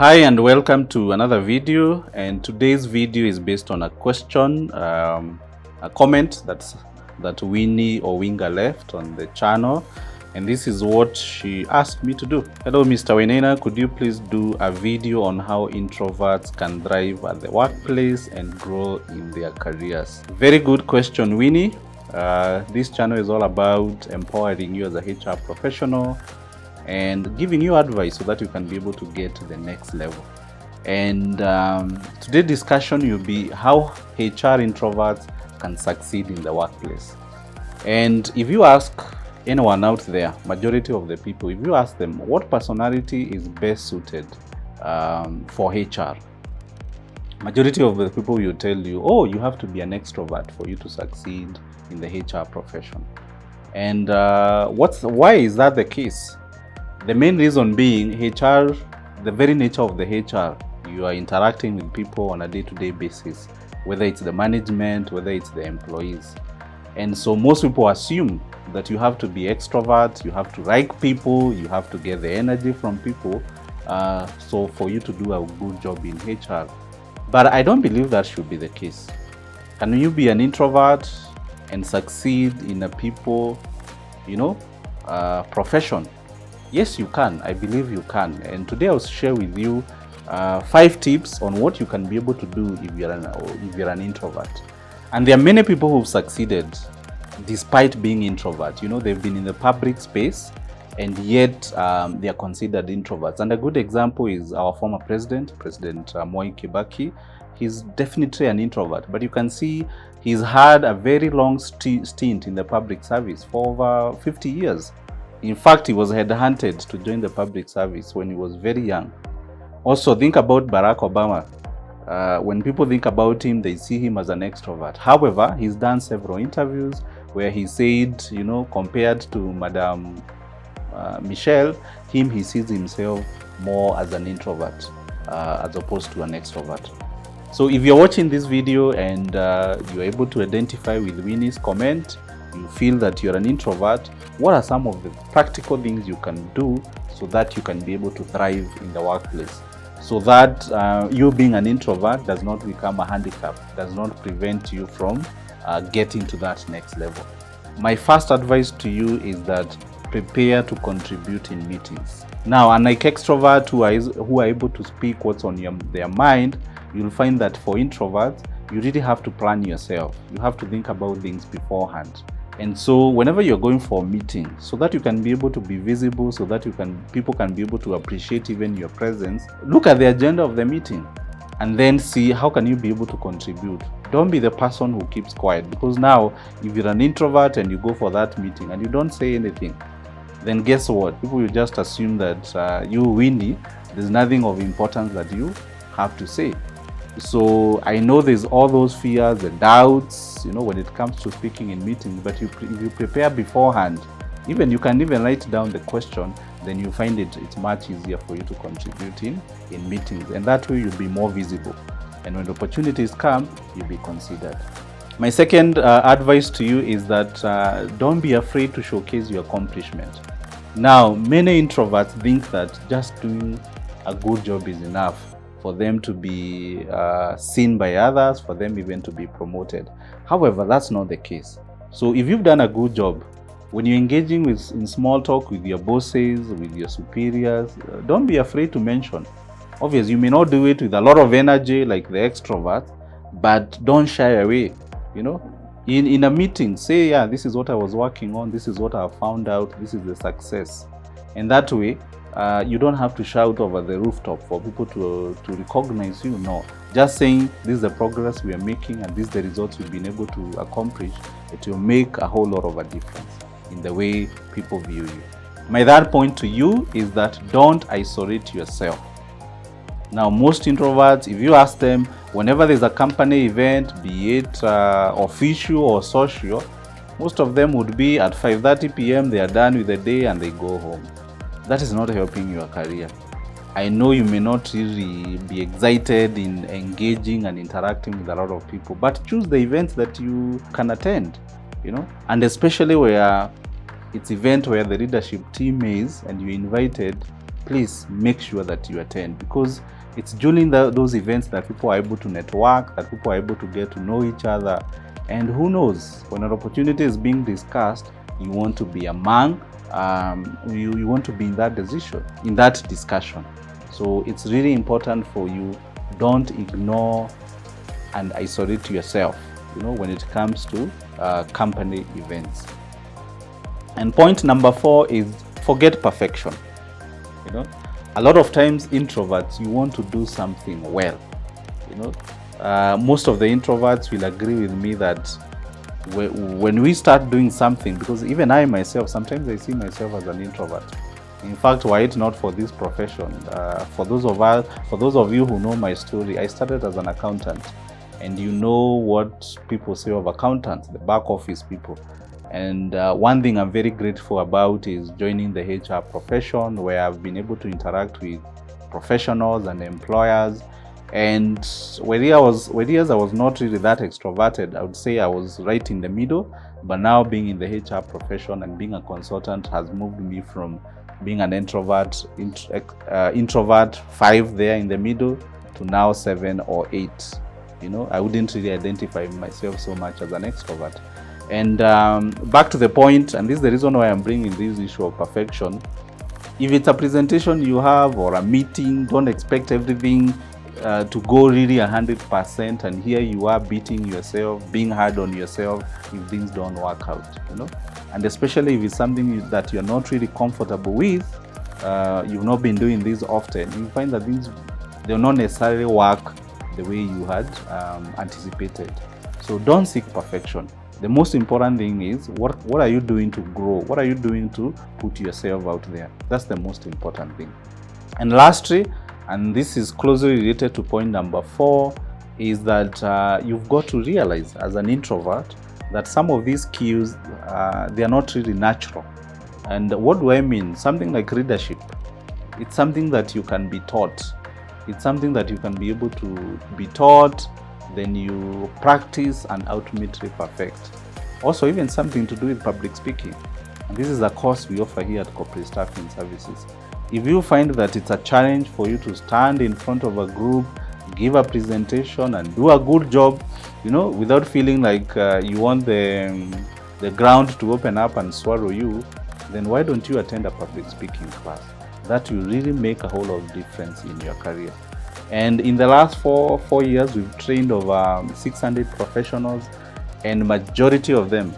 Hi and welcome to another video, and today's video is based on a question, a comment that Winnie or Winger left on the channel, and this is what she asked me to do. Hello Mr. Wenena, could you please do a video on how introverts can thrive at the workplace and grow in their careers? Very good question, Winnie. This channel is all about empowering you as a HR professional and giving you advice so that you can be able to get to the next level. And today's discussion will be how HR introverts can succeed in the workplace. And if you ask anyone out there, majority of the people, if you ask them what personality is best suited for HR, majority of the people will tell you, oh, you have to be an extrovert for you to succeed in the HR profession. And why is that the case? The main reason being HR, the very nature of the HR, you are interacting with people on a day-to-day basis, whether it's the management, whether it's the employees. And so most people assume that you have to be extrovert, you have to like people, you have to get the energy from people, so for you to do a good job in HR. But I don't believe that should be the case. Can you be an introvert and succeed in a people, profession? Yes, you can. I believe you can. And today I'll share with you 5 tips on what you can be able to do if you're an introvert. And there are many people who've succeeded despite being introvert. They've been in the public space and yet they are considered introverts. And a good example is our former President Moi Kibaki. He's definitely an introvert, but you can see he's had a very long stint in the public service for over 50 years. In fact, he was headhunted to join the public service when he was very young. Also, think about Barack Obama. When people think about him, they see him as an extrovert. However, he's done several interviews where he said, compared to Madame Michelle, he sees himself more as an introvert as opposed to an extrovert. So if you're watching this video and you're able to identify with Winnie's comment, you feel that you're an introvert, what are some of the practical things you can do so that you can be able to thrive in the workplace? So that you being an introvert does not become a handicap, does not prevent you from getting to that next level. My first advice to you is that prepare to contribute in meetings. Now, unlike extroverts who are able to speak what's on their mind, you'll find that for introverts, you really have to plan yourself. You have to think about things beforehand. And so whenever you're going for a meeting, so that you can be able to be visible, so that people can be able to appreciate even your presence, look at the agenda of the meeting and then see how can you be able to contribute. Don't be the person who keeps quiet, because now if you're an introvert and you go for that meeting and you don't say anything, then guess what? People will just assume that you, Winnie, there's nothing of importance that you have to say. So I know there's all those fears, the doubts, when it comes to speaking in meetings, but if you prepare beforehand, you can even write down the question, then you find it's much easier for you to contribute in meetings, and that way you'll be more visible. And when opportunities come, you'll be considered. My second advice to you is that don't be afraid to showcase your accomplishment. Now, many introverts think that just doing a good job is enough for them to be seen by others, for them even to be promoted. However, that's not the case. So if you've done a good job, when you're engaging in small talk with your bosses, with your superiors, don't be afraid to mention. Obviously, you may not do it with a lot of energy like the extrovert, but don't shy away. In a meeting, say, yeah, this is what I was working on, this is what I found out, this is the success. And that way, you don't have to shout over the rooftop for people to recognize you. No, just saying this is the progress we are making and these are the results we've been able to accomplish. It will make a whole lot of a difference in the way people view you. My third point to you is that don't isolate yourself. Now, most introverts, if you ask them, whenever there's a company event, be it official or social, most of them would be at 5:30 p.m. they are done with the day and they go home. That is not helping your career. I know you may not really be excited in engaging and interacting with a lot of people, but choose the events that you can attend, and especially where it's event where the leadership team is and you're invited, please make sure that you attend, because it's during those events that people are able to network, that people are able to get to know each other. And who knows, when an opportunity is being discussed, you want to be among, you want to be in that discussion. So it's really important for you. Don't ignore and isolate yourself, when it comes to company events. And point number 4 is forget perfection. A lot of times introverts, you want to do something well. Most of the introverts will agree with me that when we start doing something, because even I myself, sometimes I see myself as an introvert. In fact, were it not for this profession, for those of you who know my story, I started as an accountant, and you know what people say of accountants, the back office people. And one thing I'm very grateful about is joining the HR profession, where I've been able to interact with professionals and employers. And whereas I was not really that extroverted, I would say I was right in the middle. But now being in the HR profession and being a consultant has moved me from being an introvert 5 there in the middle to now 7 or 8. I wouldn't really identify myself so much as an extrovert. And back to the point, and this is the reason why I'm bringing this issue of perfection. If it's a presentation you have or a meeting, don't expect everything to go really 100%, and here you are beating yourself, being hard on yourself if things don't work out, and especially if it's something that you're not really comfortable with, you've not been doing this often, you find that things, they'll not necessarily work the way you had anticipated. So don't seek perfection. The most important thing is what are you doing to grow? What are you doing to put yourself out there? That's the most important thing. And lastly, and this is closely related to point number 4, is that you've got to realize as an introvert that some of these skills, they are not really natural. And what do I mean? Something like leadership. It's something that you can be taught. It's something that you can be able to be taught, then you practice and ultimately perfect. Also, even something to do with public speaking. And this is a course we offer here at Corporate Staffing Services. If you find that it's a challenge for you to stand in front of a group, give a presentation and do a good job, without feeling like you want the ground to open up and swallow you, then why don't you attend a public speaking class? That will really make a whole lot of difference in your career. And in the last four years, we've trained over 600 professionals, and majority of them,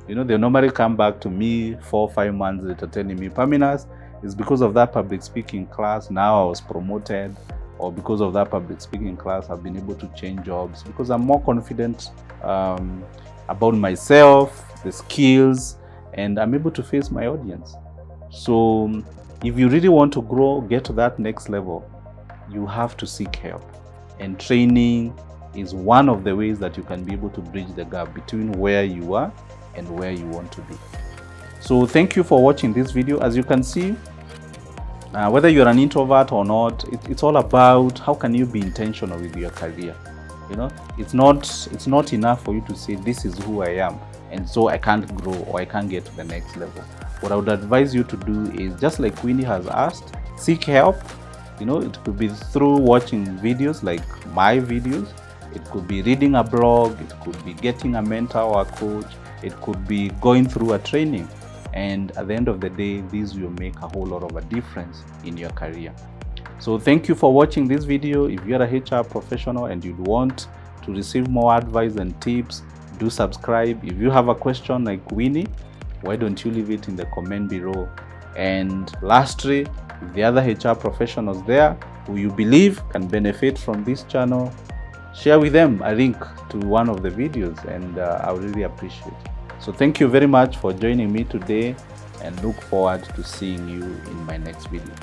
they normally come back to me 4 or 5 months later telling me, Paminas, it's because of that public speaking class, now I was promoted, or because of that public speaking class, I've been able to change jobs because I'm more confident about myself, the skills, and I'm able to face my audience. So if you really want to grow, get to that next level, you have to seek help. And training is one of the ways that you can be able to bridge the gap between where you are and where you want to be. So thank you for watching this video. As you can see, whether you're an introvert or not, it's all about how can you be intentional with your career. It's not enough for you to say this is who I am and so I can't grow or I can't get to the next level. What I would advise you to do is, just like Winnie has asked, seek help. It could be through watching videos like my videos, it could be reading a blog, it could be getting a mentor or a coach, it could be going through a training. And at the end of the day, these will make a whole lot of a difference in your career. So thank you for watching this video. If you're a HR professional and you'd want to receive more advice and tips, do subscribe. If you have a question like Winnie, why don't you leave it in the comment below? And lastly, if the other HR professionals there who you believe can benefit from this channel, share with them a link to one of the videos, and I would really appreciate it. So thank you very much for joining me today, and look forward to seeing you in my next video.